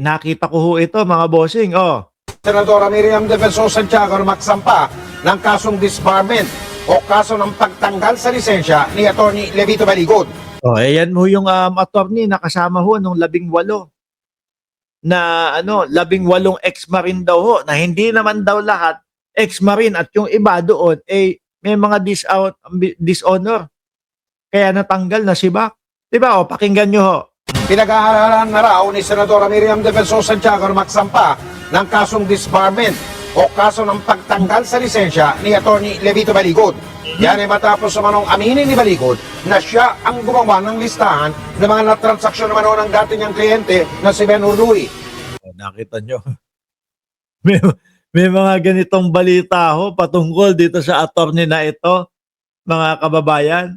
nakita ko ho ito mga bossing, oh. Senadora Miriam Defensor Santiago na magsampa ng kasong disbarment o kaso ng pagtanggal sa lisensya ni Atty. Levito Baligod. Oh, yan ho yung attorney na kasama ho nung 18 na 18 ex-marine daw ho, na hindi naman daw lahat ex-marine at yung iba doon may mga dishonor. Kaya natanggal na si Bak. Diba? O, pakinggan nyo ho. Pinag-aaralan na raw ni Senadora Miriam Defensor Santiago na magsampa ng kasong disbarment o kaso ng pagtanggal sa lisensya ni Atty. Levito Baligod. Yan ay matapos manong aminin ni Baligod na siya ang gumawa ng listahan ng mga natransaksyon naman ng dati niyang kliyente na si Ben Urluy. Nakita nyo. May mga ganitong balita ho patungkol dito sa attorney na ito, mga kababayan.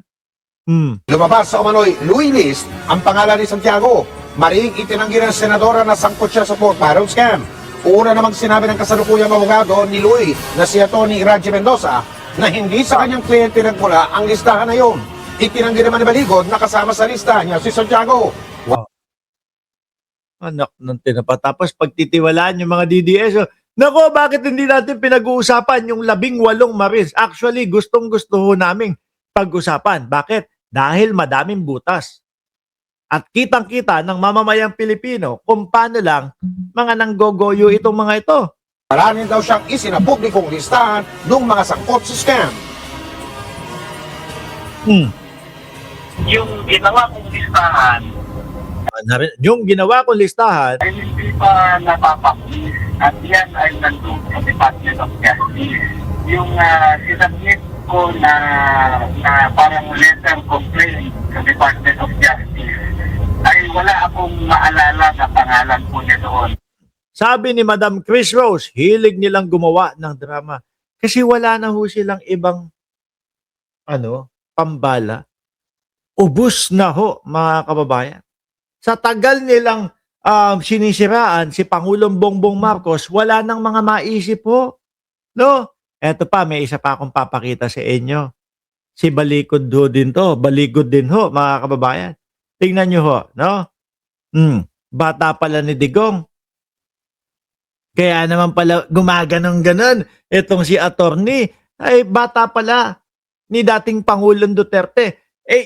Lumabas sa umano'y Louis List ang pangalan ni Santiago. Maring itinanggi ng senadora na sangkot siya sa pork barrel scam. Una namang sinabi ng kasalukuyang abogado ni Louis na si Atty. Raji Mendoza na hindi sa kanyang kliyente nagmula ang listahan na yun. Itinanggi naman ni Baligod na kasama sa listahan niya si Santiago. Anak ng tinapa. Tapos pagtitiwalaan yung mga DDS. Nako, bakit hindi natin pinag-uusapan yung 18 Marines? Actually, gustong-gusto ho naming pag-usapan. Bakit? Dahil madaming butas. At kitang-kita ng mamamayang Pilipino kung paano lang mga nanggogoyo itong mga ito. Maraming daw siyang isinapublikong listahan ng mga sangkot sa scam. Yung ginawa kong listahan Yung ginawa kong listahan, ay hindi pa napapakulis at yan ay nandun sa Department of Justice. Yung sinabit ko na parang letter complaint sa Department of Justice ay wala akong maalala na pangalan po niya doon. sabi ni Madam Chris Rose, hilig nilang gumawa ng drama. Kasi wala na ho silang ibang pambala. Ubus na ho, mga kababayan. Sa tagal nilang sinisiraan si Pangulong Bongbong Marcos, wala nang mga maisip ho. No? Eto pa, may isa pa akong papakita sa inyo. Si Baligod ho din to. Baligod din ho, mga kababayan. Tingnan nyo ho, no? Bata pala ni Digong. Kaya naman pala gumaganong-ganon. Itong si attorney, ay bata pala ni dating Pangulong Duterte.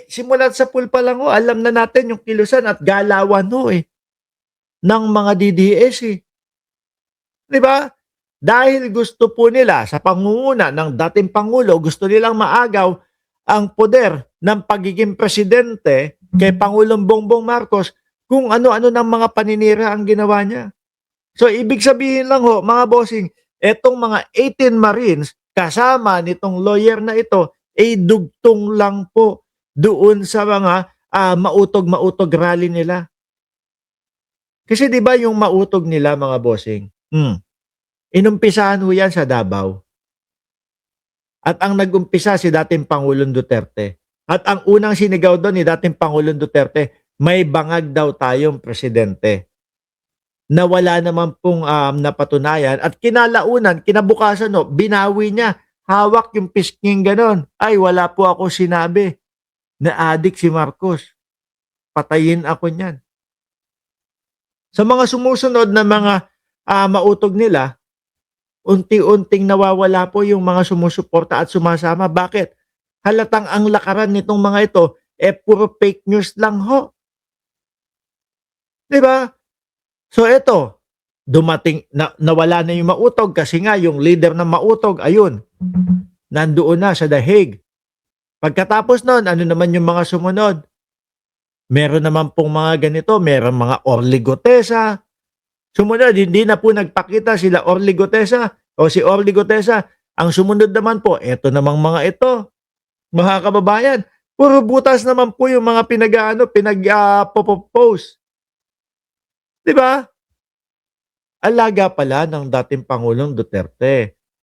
Simulat sa pool pa lang ho, alam na natin yung kilusan at galawan ho ng mga DDS Di ba? Dahil gusto po nila sa pangunguna ng dating Pangulo, gusto nilang maagaw ang poder ng pagiging presidente kay Pangulong Bongbong Marcos kung ano-ano ng mga paninira ang ginawa niya. So, ibig sabihin lang ho, mga bossing, etong mga 18 Marines kasama nitong lawyer na ito ay dugtong lang po doon sa mga mautog-mautog rally nila. Kasi 'di ba yung mautog nila, mga bossing? Inumpisahan ho yan sa Davao. At ang nag-umpisa si dating Pangulong Duterte. At ang unang sinigaw doon ni dating Pangulong Duterte, may bangag daw tayong presidente. Na wala naman pong napatunayan. At kinalaunan, kinabukasan, binawi niya. Hawak yung pisking ganon. Ay, wala po ako sinabi na adik si Marcos. Patayin ako niyan. Sa mga sumusunod na mga mautog nila, unti-unting nawawala po yung mga sumusuporta at sumasama. Bakit? Halatang ang lakaran nitong mga ito, puro fake news lang ho. Diba? So ito, dumating, nawala na yung mautog kasi nga yung leader ng mautog, ayun, nandoon na sa The Hague. Pagkatapos nun, ano naman yung mga sumunod? Meron naman pong mga ganito, meron mga Orly Gutesa. Sumunod, hindi na po nagpakita sila Orly Gutesa o si Orly Gutesa. Ang sumunod naman po, eto namang mga ito. Mga kababayan, puro butas naman po yung mga pinag-post. Diba? Alaga pala ng dating Pangulong Duterte.